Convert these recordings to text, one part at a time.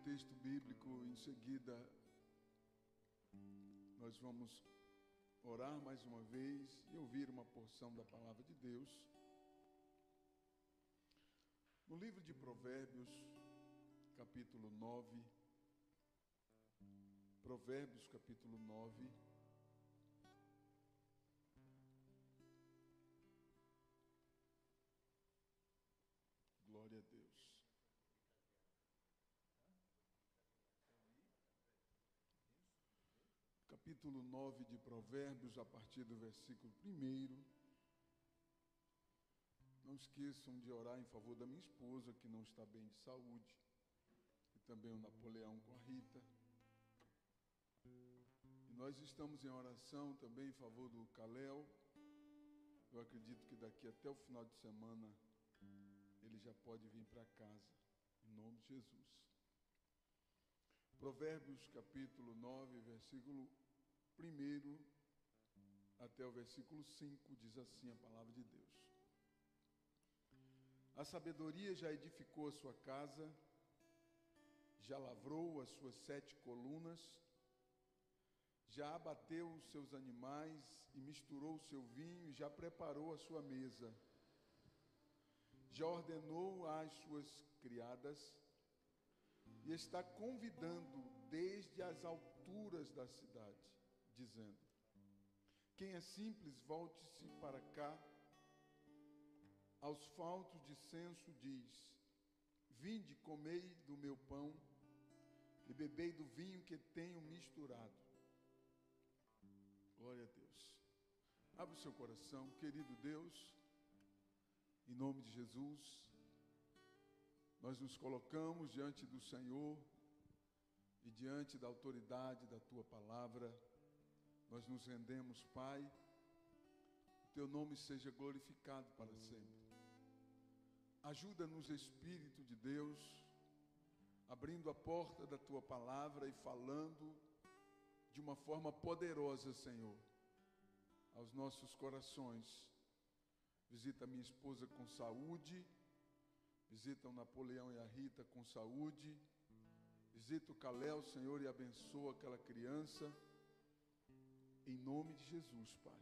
texto bíblico, em seguida nós vamos orar mais uma vez e ouvir uma porção da palavra de Deus. No livro de Provérbios, capítulo 9, Provérbios, capítulo 9, glória a Deus. Capítulo 9 de Provérbios, a partir do versículo 1. Não esqueçam de orar em favor da minha esposa, que não está bem de saúde, e também o Napoleão com a Rita. E nós estamos em oração também em favor do Calel. Eu acredito que daqui até o final de semana ele já pode vir para casa, em nome de Jesus. Provérbios capítulo 9, versículo 1 até o versículo 5, diz assim a palavra de Deus. A sabedoria já edificou a sua casa, já lavrou as suas 7 colunas, já abateu os seus animais e misturou o seu vinho e já preparou a sua mesa. Já ordenou às suas criadas e está convidando desde as alturas da cidade, dizendo: quem é simples, volte-se para cá. Aos faltos de senso diz: vinde, comei do meu pão e bebei do vinho que tenho misturado. Glória a Deus. Abra o seu coração, querido Deus, em nome de Jesus. Nós nos colocamos diante do Senhor e diante da autoridade da Tua palavra. Nós nos rendemos, Pai. O Teu nome seja glorificado para sempre. Ajuda-nos, Espírito de Deus, abrindo a porta da Tua palavra e falando de uma forma poderosa, Senhor, aos nossos corações. Visita a minha esposa com saúde. Visita o Napoleão e a Rita com saúde. Visita o Calel, Senhor, e abençoa aquela criança. Em nome de Jesus, Pai.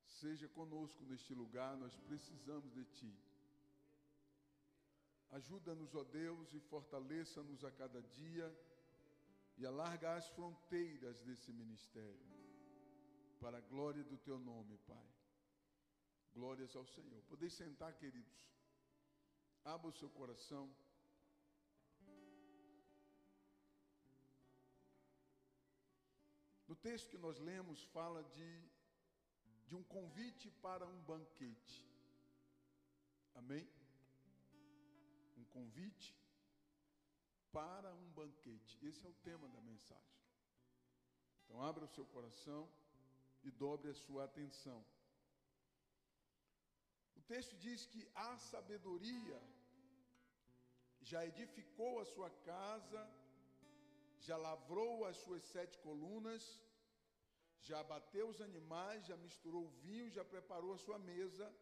Seja conosco neste lugar, nós precisamos de Ti. Ajuda-nos, ó Deus, e fortaleça-nos a cada dia e alarga as fronteiras desse ministério, para a glória do Teu nome, Pai. Glórias ao Senhor. Podeis sentar, queridos. Abra o seu coração. No texto que nós lemos, fala de um convite para um banquete. Amém? Um convite para um banquete. Esse é o tema da mensagem. Então, abra o seu coração e dobre a sua atenção. O texto diz que a sabedoria já edificou a sua casa, já lavrou as suas 7 colunas, já abateu os animais, já misturou o vinho, já preparou a sua mesa,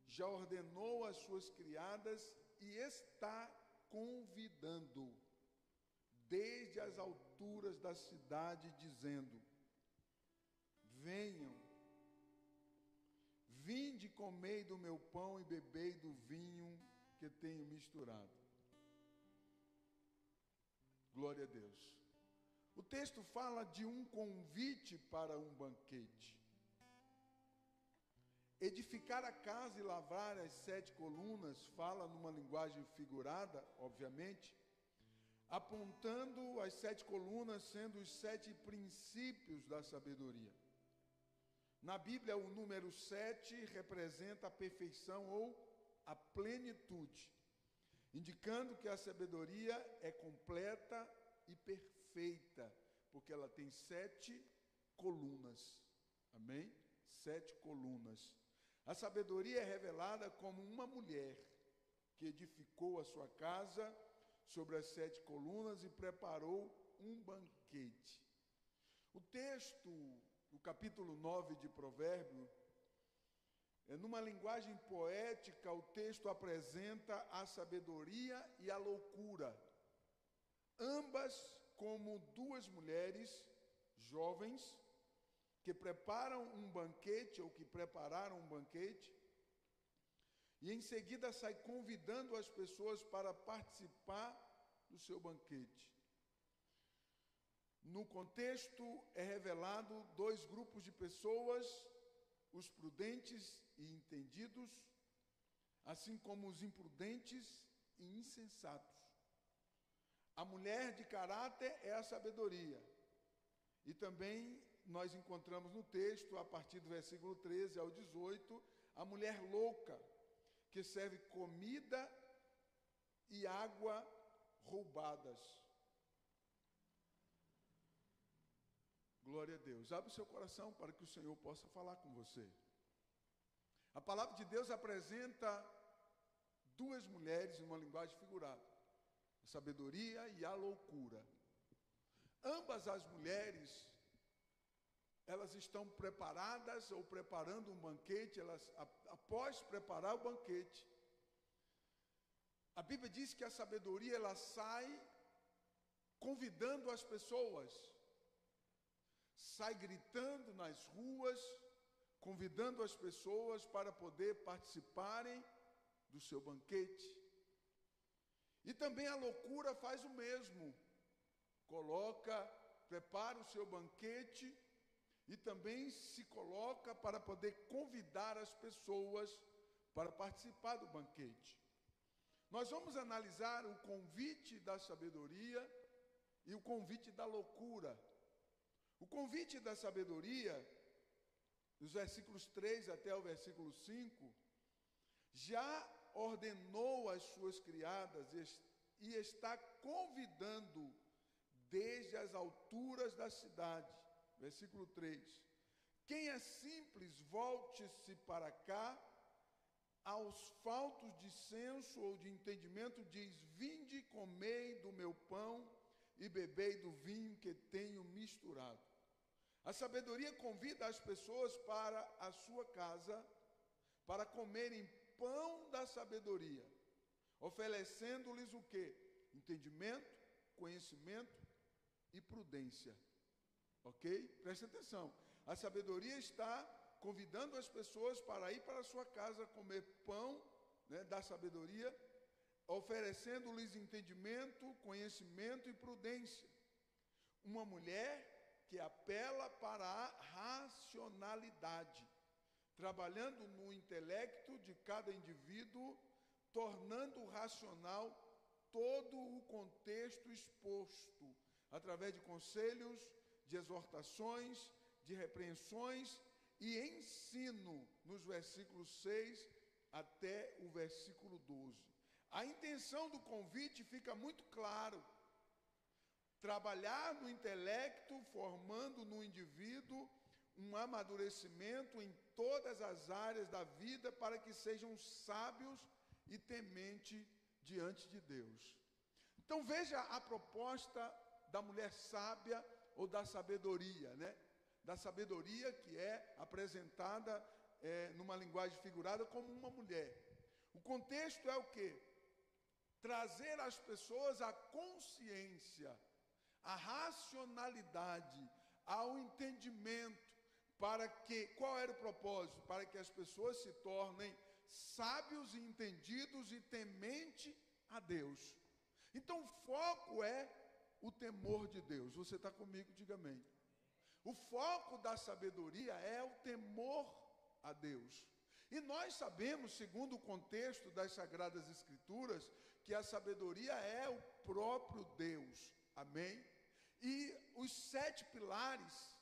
já ordenou as suas criadas e está convidando desde as alturas da cidade, dizendo: venham, vinde, comei do meu pão e bebei do vinho que tenho misturado. Glória a Deus. O texto fala de um convite para um banquete. Edificar a casa e lavrar as 7 colunas fala numa linguagem figurada, obviamente, apontando as 7 colunas sendo os 7 princípios da sabedoria. Na Bíblia, o número 7 representa a perfeição ou a plenitude, indicando que a sabedoria é completa e perfeita, porque ela tem 7 colunas. Amém? 7 colunas. A sabedoria é revelada como uma mulher que edificou a sua casa sobre as 7 colunas e preparou um banquete. O texto do capítulo 9 de Provérbios, numa linguagem poética, o texto apresenta a sabedoria e a loucura. ambas como duas mulheres jovens que preparam um banquete ou que prepararam um banquete, e em seguida sai convidando as pessoas para participar do seu banquete. No contexto é revelado dois grupos de pessoas, os prudentes e entendidos, assim como os imprudentes e insensatos. A mulher de caráter é a sabedoria. E também nós encontramos no texto, a partir do versículo 13 ao 18, a mulher louca, que serve comida e água roubadas. Glória a Deus. Abre o seu coração para que o Senhor possa falar com você. A palavra de Deus apresenta duas mulheres em uma linguagem figurada: a sabedoria e a loucura. Ambas as mulheres, elas estão preparadas ou preparando um banquete. Após preparar o banquete, a Bíblia diz que a sabedoria ela sai convidando as pessoas, sai gritando nas ruas, convidando as pessoas para poder participarem do seu banquete. E também a loucura faz o mesmo, prepara o seu banquete e também se coloca para poder convidar as pessoas para participar do banquete. Nós vamos analisar o convite da sabedoria e o convite da loucura. O convite da sabedoria, dos versículos 3 até o versículo 5, já ordenou as suas criadas e está convidando desde as alturas da cidade. Versículo 3. Quem é simples, volte-se para cá. Aos faltos de senso ou de entendimento diz: vinde, comei do meu pão e bebei do vinho que tenho misturado. A sabedoria convida as pessoas para a sua casa para comerem pão da sabedoria, oferecendo-lhes o quê? Entendimento, conhecimento e prudência. Ok? Preste atenção. A sabedoria está convidando as pessoas para ir para a sua casa comer pão, né, da sabedoria, oferecendo-lhes entendimento, conhecimento e prudência. Uma mulher que apela para a racionalidade, trabalhando no intelecto de cada indivíduo, tornando racional todo o contexto exposto, através de conselhos, de exortações, de repreensões e ensino, nos versículos 6 até o versículo 12. A intenção do convite fica muito claro: trabalhar no intelecto, formando no indivíduo um amadurecimento em todas as áreas da vida para que sejam sábios e tementes diante de Deus. Então veja a proposta da mulher sábia ou da sabedoria, né? Da sabedoria que é apresentada numa linguagem figurada como uma mulher. O contexto é o quê? Trazer às pessoas a consciência, a racionalidade, ao entendimento, para que, qual era o propósito? Para que as pessoas se tornem sábios e entendidos e temente a Deus. Então o foco é o temor de Deus. Você está comigo? Diga amém. O foco da sabedoria é o temor a Deus. E nós sabemos, segundo o contexto das Sagradas Escrituras, que a sabedoria é o próprio Deus. Amém? E os 7 pilares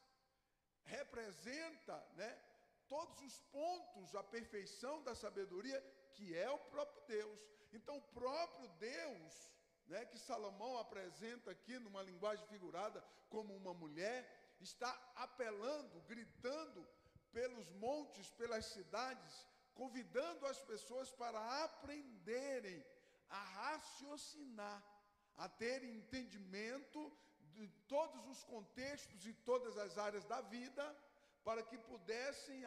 representam, né, todos os pontos, a perfeição da sabedoria, que é o próprio Deus. Então o próprio Deus, né, que Salomão apresenta aqui numa linguagem figurada como uma mulher, está apelando, gritando pelos montes, pelas cidades, convidando as pessoas para aprenderem a raciocinar, a terem entendimento de todos os contextos e todas as áreas da vida, para que pudessem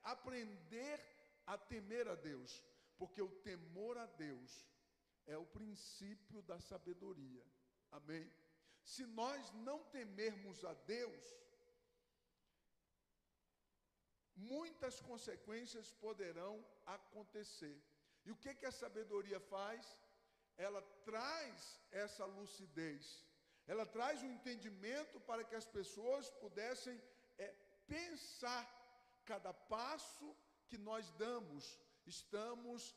aprender a temer a Deus, porque o temor a Deus é o princípio da sabedoria. Amém? Se nós não temermos a Deus, muitas consequências poderão acontecer. E o que a sabedoria faz? Ela traz essa lucidez, ela traz um entendimento para que as pessoas pudessem pensar. Cada passo que nós damos, estamos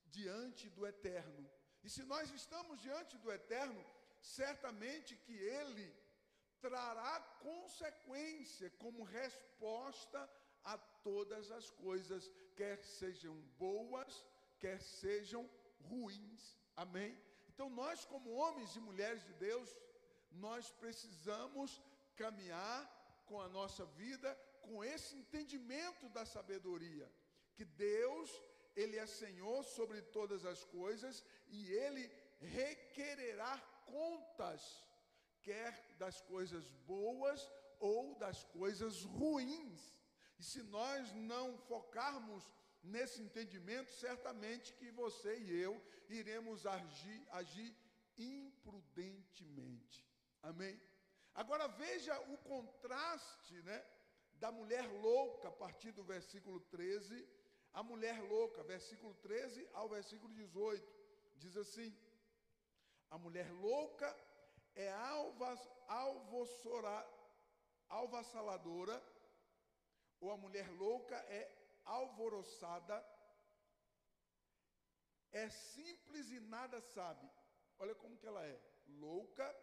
diante do Eterno. E se nós estamos diante do Eterno, certamente que Ele trará consequência como resposta a todas as coisas, quer sejam boas, quer sejam ruins. Amém? Então nós, como homens e mulheres de Deus, nós precisamos caminhar com a nossa vida com esse entendimento da sabedoria, que Deus, Ele é Senhor sobre todas as coisas e Ele requererá contas, quer das coisas boas ou das coisas ruins. E se nós não focarmos nesse entendimento, certamente que você e eu iremos agir imprudentemente. Amém? Agora veja o contraste, da mulher louca, a partir do versículo 13, a mulher louca, versículo 13 ao versículo 18, diz assim: a mulher louca é alvassaladora, ou a mulher louca é alvoroçada, é simples e nada sabe. Olha como que ela é: louca,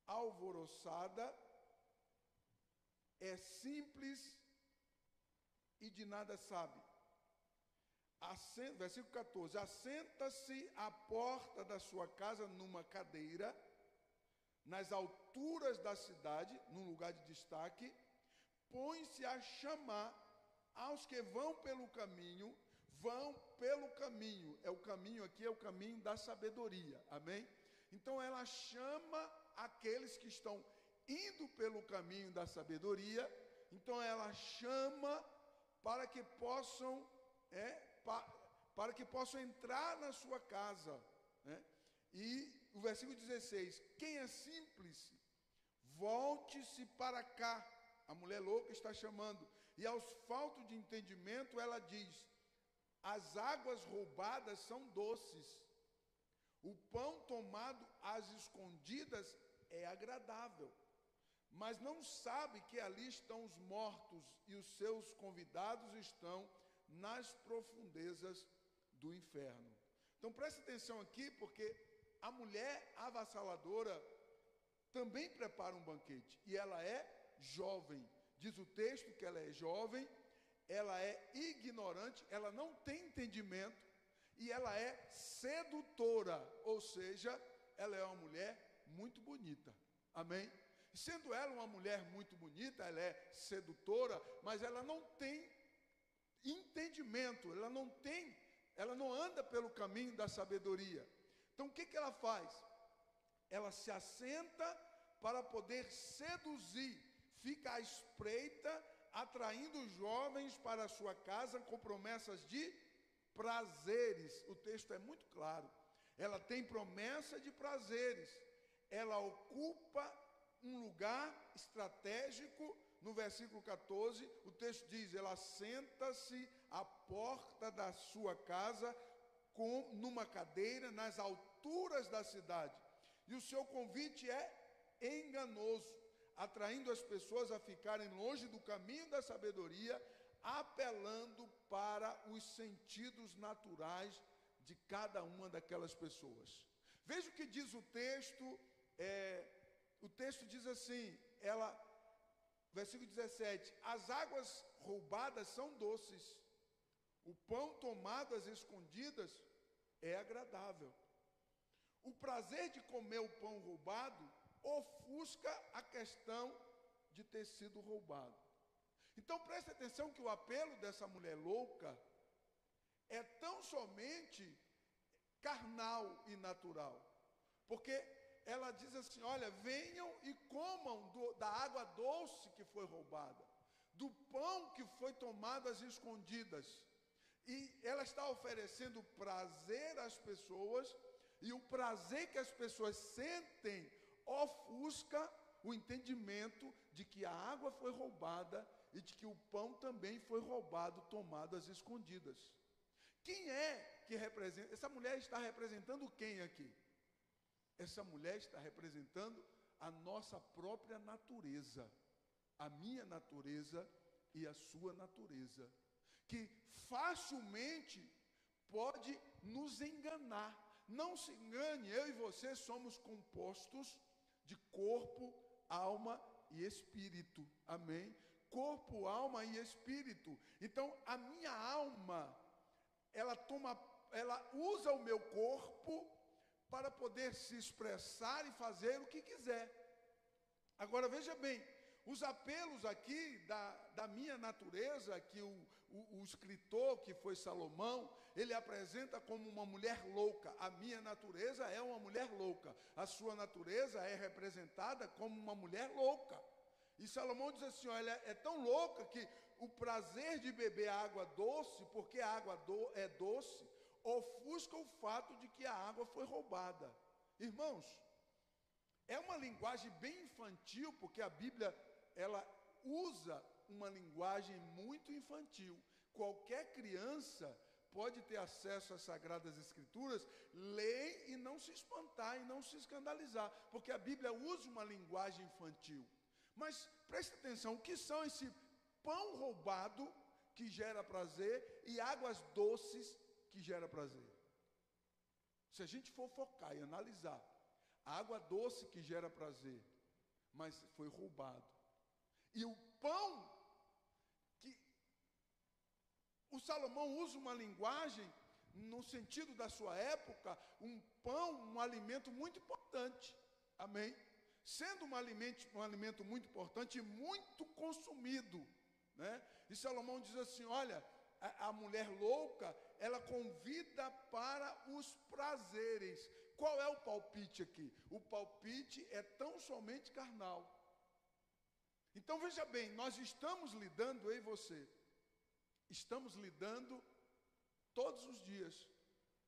alvoroçada, é simples e de nada sabe. Versículo 14: assenta-se à porta da sua casa numa cadeira, nas alturas da cidade, num lugar de destaque, põe-se a chamar aos que vão pelo caminho. O caminho aqui é o caminho da sabedoria, amém? Então ela chama aqueles que estão indo pelo caminho da sabedoria. Então ela chama para que possam entrar na sua casa, E o versículo 16: quem é simples, volte-se para cá. A mulher louca está chamando. E aos faltos de entendimento ela diz: as águas roubadas são doces, o pão tomado às escondidas é agradável, mas não sabe que ali estão os mortos e os seus convidados estão nas profundezas do inferno. Então preste atenção aqui, porque a mulher avassaladora também prepara um banquete, e ela é jovem. Diz o texto que ela é jovem, ela é ignorante, ela não tem entendimento, e ela é sedutora, ou seja, ela é uma mulher muito bonita. Amém? E sendo ela uma mulher muito bonita, ela é sedutora, mas ela não tem entendimento, ela não anda pelo caminho da sabedoria. Então o que ela faz? Ela se assenta para poder seduzir, fica à espreita, atraindo os jovens para a sua casa com promessas de prazeres. O texto é muito claro. Ela tem promessa de prazeres. Ela ocupa um lugar estratégico. No versículo 14, o texto diz: ela senta-se à porta da sua casa numa cadeira nas alturas da cidade. E o seu convite é enganoso, atraindo as pessoas a ficarem longe do caminho da sabedoria, apelando para os sentidos naturais de cada uma daquelas pessoas. Veja o que diz o texto. O texto diz assim, versículo 17: as águas roubadas são doces, o pão tomado às escondidas é agradável. O prazer de comer o pão roubado ofusca a questão de ter sido roubado. Então preste atenção que o apelo dessa mulher louca é tão somente carnal e natural, porque ela diz assim: olha, venham e comam da água doce que foi roubada, do pão que foi tomado às escondidas. E ela está oferecendo prazer às pessoas, E o prazer que as pessoas sentem ofusca o entendimento de que a água foi roubada e de que o pão também foi roubado, tomado às escondidas. Quem é que representa? Essa mulher está representando quem aqui? Essa mulher está representando a nossa própria natureza, a minha natureza e a sua natureza, que facilmente pode nos enganar. Não se engane, eu e você somos compostos de corpo, alma e espírito. Amém? Corpo, alma e espírito. Então, a minha alma, ela usa o meu corpo para poder se expressar e fazer o que quiser. Agora, veja bem, os apelos aqui da minha natureza, que o escritor, que foi Salomão, ele apresenta como uma mulher louca. A minha natureza é uma mulher louca. A sua natureza é representada como uma mulher louca. E Salomão diz assim, olha, ela é tão louca que o prazer de beber água doce, porque a água é doce, ofusca o fato de que a água foi roubada. Irmãos, é uma linguagem bem infantil, porque a Bíblia, ela usa uma linguagem muito infantil. Qualquer criança pode ter acesso às Sagradas Escrituras, ler e não se espantar e não se escandalizar, porque a Bíblia usa uma linguagem infantil. Mas preste atenção, o que são esse pão roubado que gera prazer e águas doces que gera prazer? Se a gente for focar e analisar, a água doce que gera prazer, mas foi roubado. E o pão, que o Salomão usa uma linguagem, no sentido da sua época, um pão, um alimento muito importante. Amém? Sendo um alimento muito importante e muito consumido, né? E Salomão diz assim, olha, a mulher louca, ela convida para os prazeres. Qual é o palpite aqui? O palpite é tão somente carnal. Então veja bem, nós estamos lidando, eu e você, estamos lidando todos os dias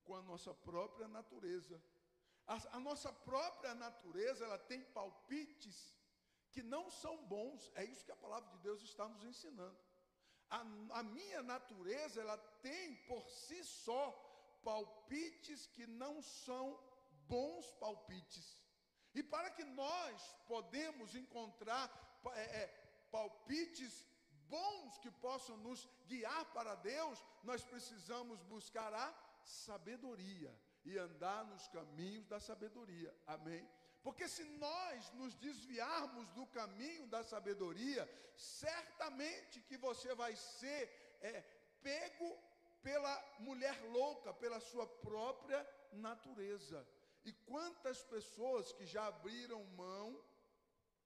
com a nossa própria natureza. A nossa própria natureza, ela tem palpites que não são bons. É isso que a palavra de Deus está nos ensinando. A minha natureza, ela tem por si só palpites que não são bons palpites. E para que nós podemos encontrar palpites bons que possam nos guiar para Deus, nós precisamos buscar a sabedoria e andar nos caminhos da sabedoria. Amém? Porque se nós nos desviarmos do caminho da sabedoria, certamente que você vai ser pego pela mulher louca, pela sua própria natureza. E quantas pessoas que já abriram mão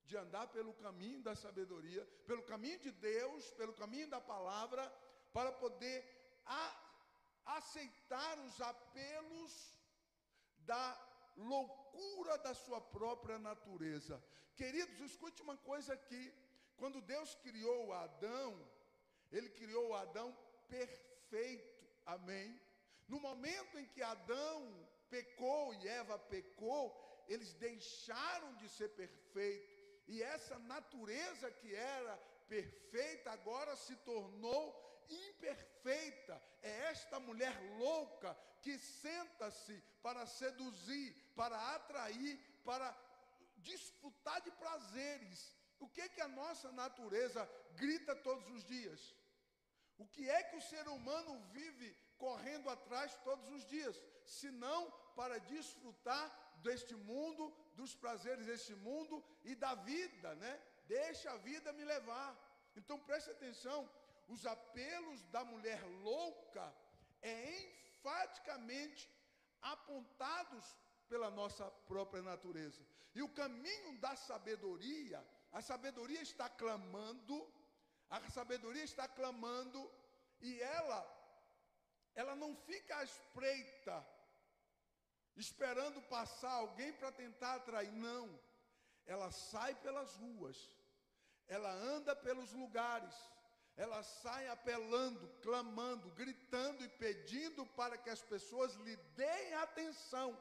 de andar pelo caminho da sabedoria, pelo caminho de Deus, pelo caminho da palavra, para poder aceitar os apelos da loucura da sua própria natureza. Queridos, escute uma coisa aqui. Quando Deus criou Adão, Ele criou Adão perfeito. Amém? No momento em que Adão pecou e Eva pecou, eles deixaram de ser perfeitos. E essa natureza que era perfeita agora se tornou imperfeita. É esta mulher louca que senta-se para seduzir, para atrair, para desfrutar de prazeres. O que é que a nossa natureza grita todos os dias? O que é que o ser humano vive correndo atrás todos os dias? Se não para desfrutar deste mundo, dos prazeres deste mundo e da vida, né? Deixa a vida me levar. Então preste atenção, os apelos da mulher louca enfaticamente apontados pela nossa própria natureza. E o caminho da sabedoria, a sabedoria está clamando, e ela não fica à espreita, esperando passar alguém para tentar atrair, não. Ela sai pelas ruas, ela anda pelos lugares, ela sai apelando, clamando, gritando e pedindo para que as pessoas lhe deem atenção.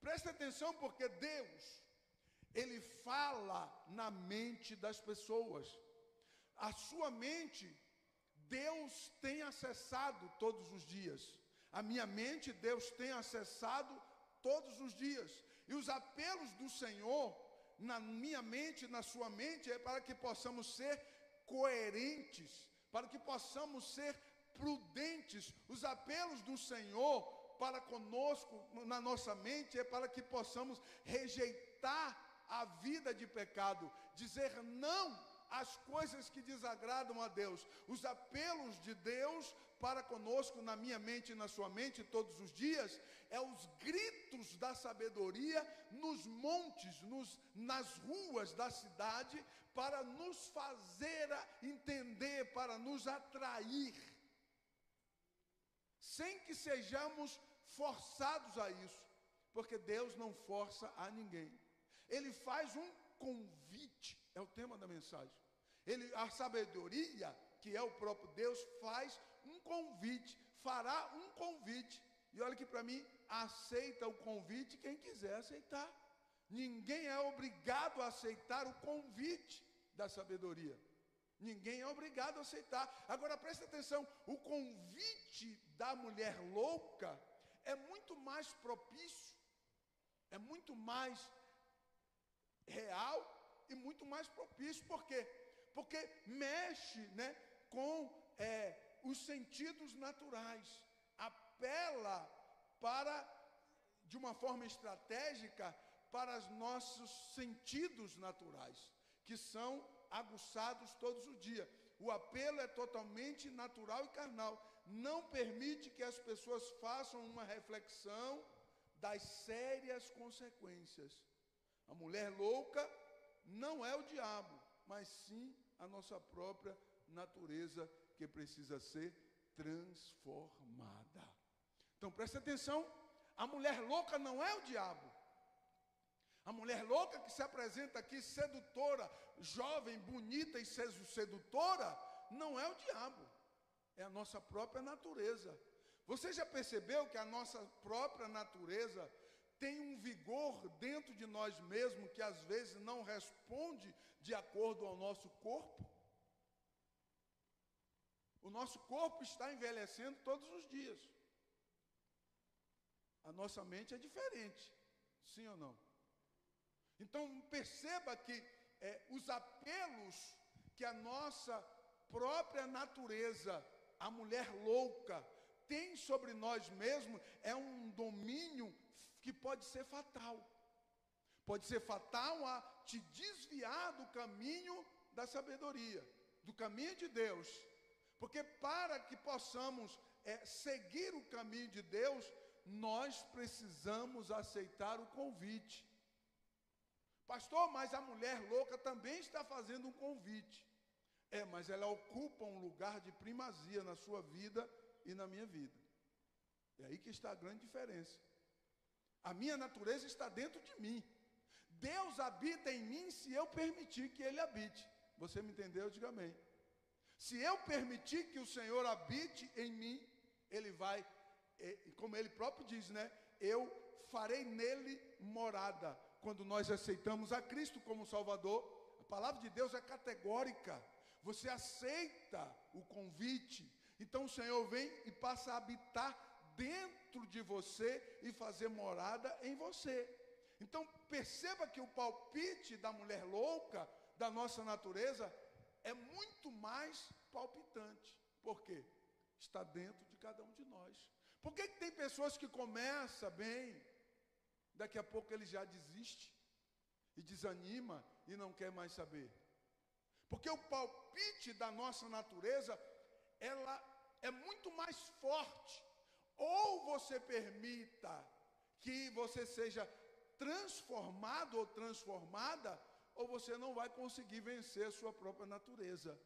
Preste atenção, porque Deus, Ele fala na mente das pessoas. A sua mente, Deus tem acessado todos os dias. A minha mente, Deus tem acessado todos os dias. E os apelos do Senhor, na minha mente, na sua mente, é para que possamos ser coerentes, para que possamos ser prudentes. Os apelos do Senhor para conosco, na nossa mente, é para que possamos rejeitar a vida de pecado, dizer não às coisas que desagradam a Deus. Os apelos de Deus para conosco, na minha mente e na sua mente, todos os dias, é os gritos da sabedoria nos montes, nas ruas da cidade, para nos fazer entender, para nos atrair, sem que sejamos forçados a isso, porque Deus não força a ninguém. Ele faz um convite, é o tema da mensagem. A sabedoria, que é o próprio Deus, faz um convite, fará um convite. E olha que para mim, aceita o convite quem quiser aceitar. Ninguém é obrigado a aceitar o convite da sabedoria. Ninguém é obrigado a aceitar. Agora presta atenção, o convite da mulher louca é muito mais propício, é muito mais real e muito mais propício. Por quê? Porque mexe, né, com os sentidos naturais, apela de uma forma estratégica para os nossos sentidos naturais, que são aguçados todos os dias. O apelo é totalmente natural e carnal. Não permite que as pessoas façam uma reflexão das sérias consequências. A mulher louca não é o diabo, mas sim a nossa própria natureza, que precisa ser transformada. Então preste atenção, a mulher louca não é o diabo. A mulher louca que se apresenta aqui sedutora, jovem, bonita e sedutora, não é o diabo, é a nossa própria natureza. Você já percebeu que a nossa própria natureza tem um vigor dentro de nós mesmos que às vezes não responde de acordo ao nosso corpo? O nosso corpo está envelhecendo todos os dias. A nossa mente é diferente, sim ou não? Então perceba que os apelos que a nossa própria natureza, a mulher louca, tem sobre nós mesmos, é um domínio que pode ser fatal. Pode ser fatal a te desviar do caminho da sabedoria, do caminho de Deus. Porque para que possamos seguir o caminho de Deus, nós precisamos aceitar o convite. Pastor, mas a mulher louca também está fazendo um convite. Mas ela ocupa um lugar de primazia na sua vida e na minha vida. É aí que está a grande diferença. A minha natureza está dentro de mim. Deus habita em mim se eu permitir que Ele habite. Você me entendeu? Diga amém. Se eu permitir que o Senhor habite em mim, Ele vai, como Ele próprio diz, né? Eu farei nele morada. Quando nós aceitamos a Cristo como Salvador, a palavra de Deus é categórica. Você aceita o convite, então o Senhor vem e passa a habitar dentro de você e fazer morada em você. Então perceba que o palpite da mulher louca, da nossa natureza, é muito mais palpitante. Por quê? Está dentro de cada um de nós. Por que tem pessoas que começam bem, daqui a pouco ele já desiste e desanima e não quer mais saber? Porque o palpite da nossa natureza, ela é muito mais forte. Ou você permita que você seja transformado ou transformada, ou você não vai conseguir vencer a sua própria natureza.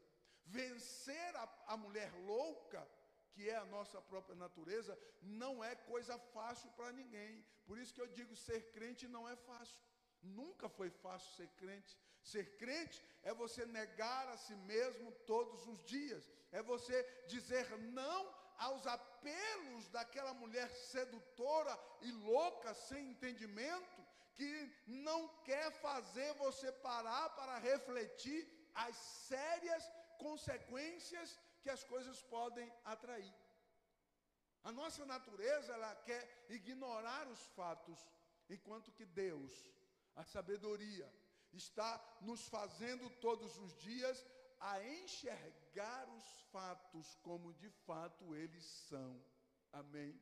Vencer a mulher louca, que é a nossa própria natureza, não é coisa fácil para ninguém. Por isso que eu digo, ser crente não é fácil. Nunca foi fácil ser crente. Ser crente é você negar a si mesmo todos os dias. É você dizer não aos apelos daquela mulher sedutora e louca, sem entendimento, que não quer fazer você parar para refletir as sérias consequências que as coisas podem atrair. A nossa natureza, ela quer ignorar os fatos, enquanto que Deus, a sabedoria, está nos fazendo todos os dias a enxergar os fatos como de fato eles são. Amém?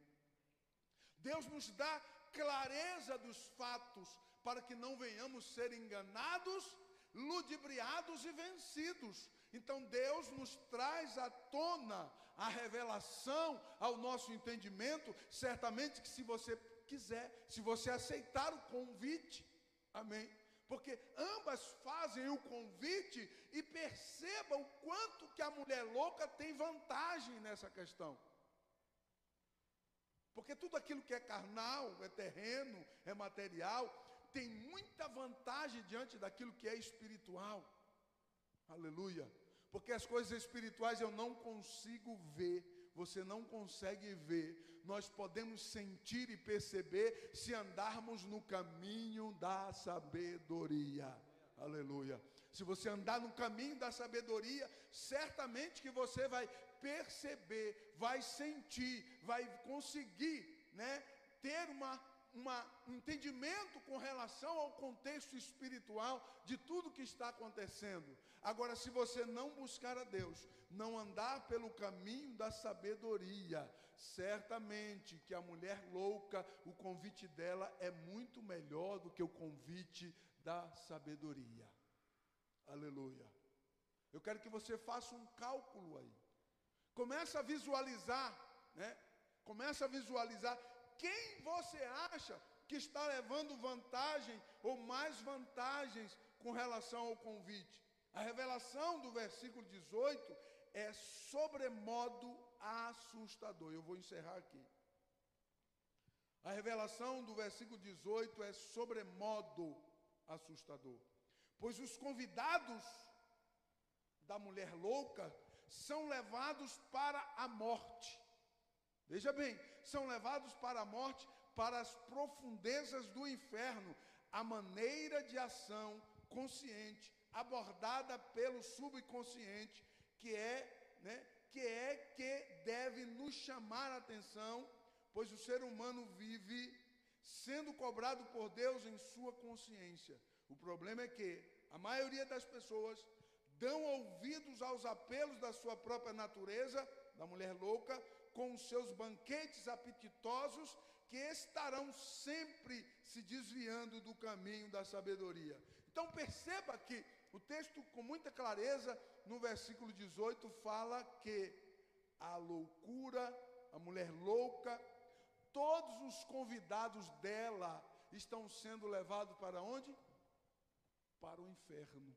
Deus nos dá clareza dos fatos para que não venhamos ser enganados, ludibriados e vencidos. Então Deus nos traz à tona a revelação ao nosso entendimento, certamente que se você quiser, se você aceitar o convite, amém? Porque ambas fazem o convite e perceba o quanto que a mulher louca tem vantagem nessa questão. Porque tudo aquilo que é carnal, é terreno, é material, tem muita vantagem diante daquilo que é espiritual. Aleluia. Porque as coisas espirituais eu não consigo ver, você não consegue ver. Nós podemos sentir e perceber se andarmos no caminho da sabedoria. Aleluia. Se você andar no caminho da sabedoria, certamente que você vai perceber, vai sentir, vai conseguir, ter um entendimento com relação ao contexto espiritual de tudo que está acontecendo. Agora, se você não buscar a Deus, não andar pelo caminho da sabedoria, certamente que a mulher louca, o convite dela é muito melhor do que o convite da sabedoria. Aleluia. Eu quero que você faça um cálculo aí. Começa a visualizar, Começa a visualizar quem você acha que está levando vantagem ou mais vantagens com relação ao convite. A revelação do versículo 18 é sobremodo assustador. Eu vou encerrar aqui. A revelação do versículo 18 é sobremodo assustador. Pois os convidados da mulher louca são levados para a morte. Veja bem, são levados para a morte, para as profundezas do inferno. A maneira de ação consciente, abordada pelo subconsciente, que deve nos chamar a atenção, pois o ser humano vive sendo cobrado por Deus em sua consciência. O problema é que a maioria das pessoas dão ouvidos aos apelos da sua própria natureza, da mulher louca, com os seus banquetes apetitosos, que estarão sempre se desviando do caminho da sabedoria. Então perceba que o texto, com muita clareza, no versículo 18, fala que a loucura, a mulher louca, todos os convidados dela estão sendo levados para onde? Para o inferno,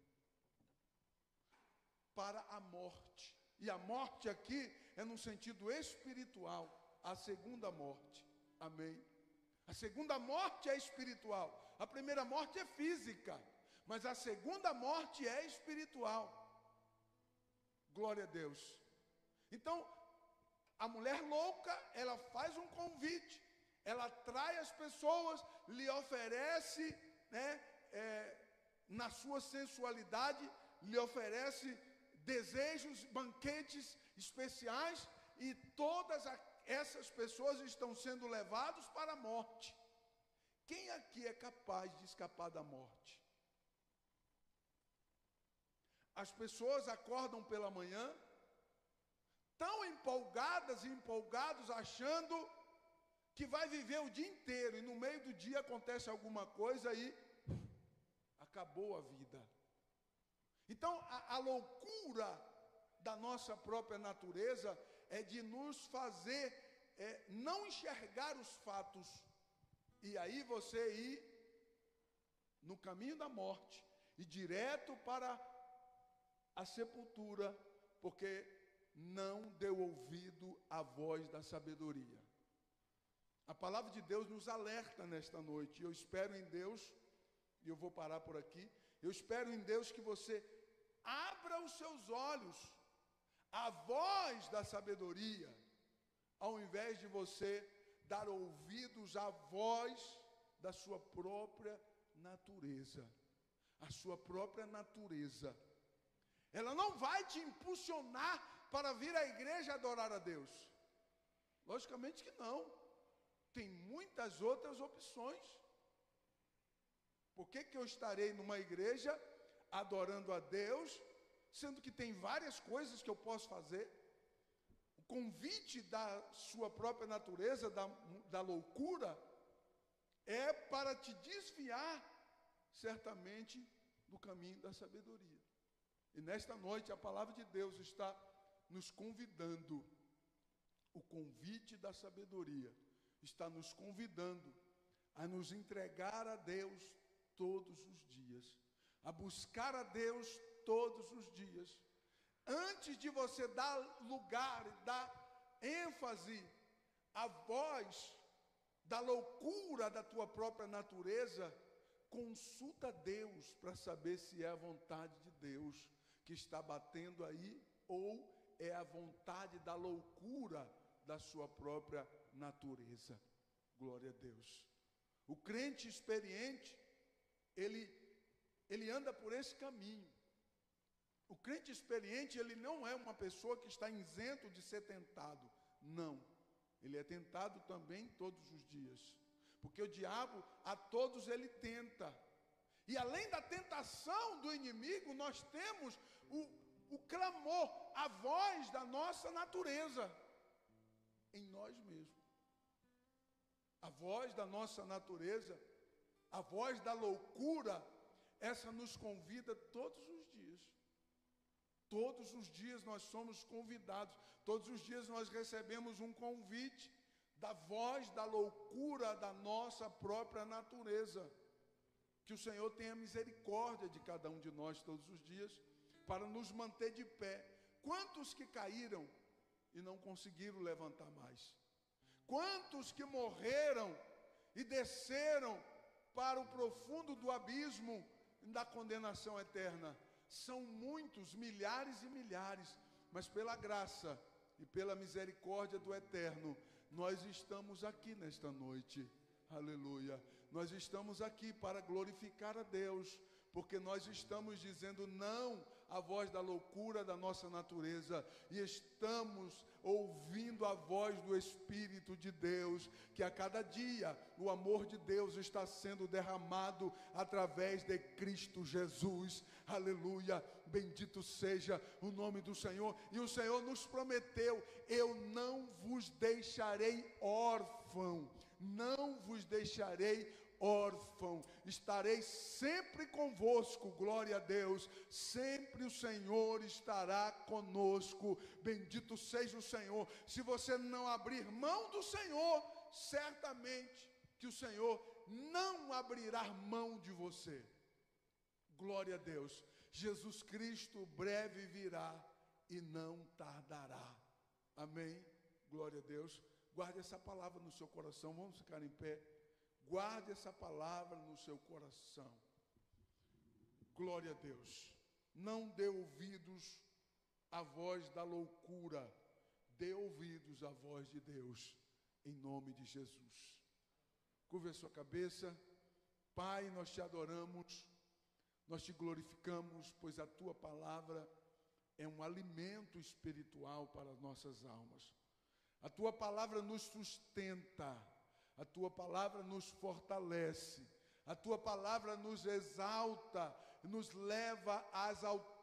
para a morte. E a morte aqui é no sentido espiritual, a segunda morte. Amém? A segunda morte é espiritual. A primeira morte é física, mas a segunda morte é espiritual. Glória a Deus. Então, a mulher louca, ela faz um convite, ela atrai as pessoas, lhe oferece, na sua sensualidade, lhe oferece desejos, banquetes especiais, e todas essas pessoas estão sendo levadas para a morte. Quem aqui é capaz de escapar da morte? As pessoas acordam pela manhã, tão empolgadas e empolgados, achando que vai viver o dia inteiro, e no meio do dia acontece alguma coisa e acabou a vida. Então, a loucura da nossa própria natureza é de nos fazer não enxergar os fatos, e aí você ir no caminho da morte, e direto para a sepultura, porque não deu ouvido à voz da sabedoria. A palavra de Deus nos alerta nesta noite, e eu espero em Deus, e eu vou parar por aqui, eu espero em Deus que você abra os seus olhos à voz da sabedoria, ao invés de você dar ouvidos à voz da sua própria natureza. A sua própria natureza. Ela não vai te impulsionar para vir à igreja adorar a Deus. Logicamente que não. Tem muitas outras opções. Por que eu estarei numa igreja adorando a Deus, sendo que tem várias coisas que eu posso fazer? O convite da sua própria natureza, da loucura, é para te desviar, certamente, do caminho da sabedoria. E nesta noite a palavra de Deus está nos convidando. O convite da sabedoria está nos convidando a nos entregar a Deus todos os dias, a buscar a Deus todos os dias. Antes de você dar lugar, dar ênfase à voz da loucura da tua própria natureza, consulta Deus para saber se é a vontade de Deus que está batendo aí, ou é a vontade da loucura da sua própria natureza. Glória a Deus. O crente experiente, ele anda por esse caminho. O crente experiente, ele não é uma pessoa que está isento de ser tentado. Não. Ele é tentado também todos os dias. Porque o diabo, a todos ele tenta. E além da tentação do inimigo, nós temos o clamor, a voz da nossa natureza em nós mesmos. A voz da nossa natureza, a voz da loucura, essa nos convida todos os dias. Todos os dias nós somos convidados, todos os dias nós recebemos um convite da voz da loucura da nossa própria natureza. Que o Senhor tenha misericórdia de cada um de nós todos os dias, para nos manter de pé. Quantos que caíram e não conseguiram levantar mais? Quantos que morreram e desceram para o profundo do abismo da condenação eterna? São muitos, milhares e milhares, mas pela graça e pela misericórdia do Eterno, nós estamos aqui nesta noite. Aleluia. Nós estamos aqui para glorificar a Deus, porque nós estamos dizendo não à voz da loucura da nossa natureza, e estamos ouvindo a voz do Espírito de Deus, que a cada dia o amor de Deus está sendo derramado através de Cristo Jesus. Aleluia, bendito seja o nome do Senhor. E o Senhor nos prometeu: eu não vos deixarei órfão, não vos deixarei órfão, estarei sempre convosco. Glória a Deus, sempre o Senhor estará conosco. Bendito seja o Senhor. Se você não abrir mão do Senhor, certamente que o Senhor não abrirá mão de você. Glória a Deus. Jesus Cristo breve virá e não tardará. Amém? Glória a Deus. Guarde essa palavra no seu coração. Vamos ficar em pé. Guarde essa palavra no seu coração. Glória a Deus. Não dê ouvidos à voz da loucura. Dê ouvidos à voz de Deus, em nome de Jesus. Curva a sua cabeça. Pai, nós te adoramos, nós te glorificamos, pois a tua palavra é um alimento espiritual para as nossas almas. A tua palavra nos sustenta. A tua palavra nos fortalece, a tua palavra nos exalta, nos leva às alturas